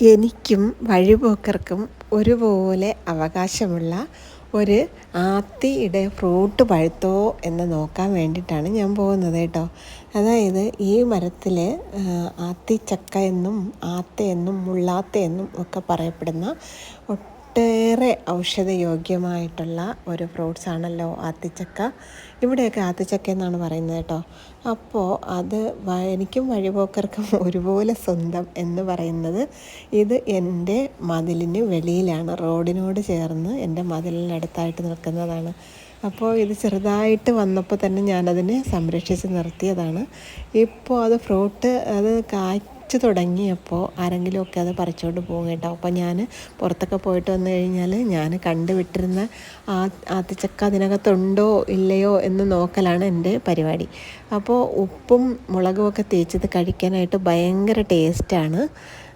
എനിക്കും വഴിപോക്കർക്കും ഒരുപോലെ അവകാശമുള്ള ഒരു ആത്തിയുടെ ഫ്രൂട്ട് പഴുത്തോ എന്ന് നോക്കാൻ വേണ്ടിയിട്ടാണ് ഞാൻ പോകുന്നത് കേട്ടോ. അതായത് ഈ മരത്തിൽ ആത്തിച്ചക്ക എന്നും ആത്ത എന്നും മുള്ളാത്ത എന്നും ഒക്കെ പറയപ്പെടുന്ന ഒട്ടേറെ ഔഷധയോഗ്യമായിട്ടുള്ള ഒരു ഫ്രൂട്ട്സ് ആണല്ലോ ആത്തിച്ചക്ക. ഇവിടെയൊക്കെ ആത്തിച്ചക്ക എന്നാണ് പറയുന്നത് കേട്ടോ. അപ്പോൾ അത് എനിക്കും വഴിപോക്കർക്കും ഒരുപോലെ സ്വന്തം എന്ന് പറയുന്നത് ഇത് എൻ്റെ മതിലിന് വെളിയിലാണ്, റോഡിനോട് ചേർന്ന് എൻ്റെ മതിലിനടുത്തായിട്ട് നിൽക്കുന്നതാണ്. അപ്പോൾ ഇത് ചെറുതായിട്ട് വന്നപ്പോൾ തന്നെ ഞാനതിനെ സംരക്ഷിച്ച് നിർത്തിയതാണ്. ഇപ്പോൾ അത് ഫ്രൂട്ട് അത് കായ്ച്ചു തുടങ്ങിയപ്പോൾ ആരെങ്കിലുമൊക്കെ അത് പറിച്ചുകൊണ്ട് പോകും കേട്ടോ. അപ്പോൾ ഞാൻ പുറത്തൊക്കെ പോയിട്ട് വന്നു കഴിഞ്ഞാൽ ഞാൻ കണ്ടുവിട്ടിരുന്ന ആത്തിച്ചക്ക അതിനകത്തുണ്ടോ ഇല്ലയോ എന്ന് നോക്കലാണ് എൻ്റെ പരിപാടി. അപ്പോൾ ഉപ്പും മുളകും ഒക്കെ തേച്ചത് കഴിക്കാനായിട്ട് ഭയങ്കര ടേസ്റ്റാണ്.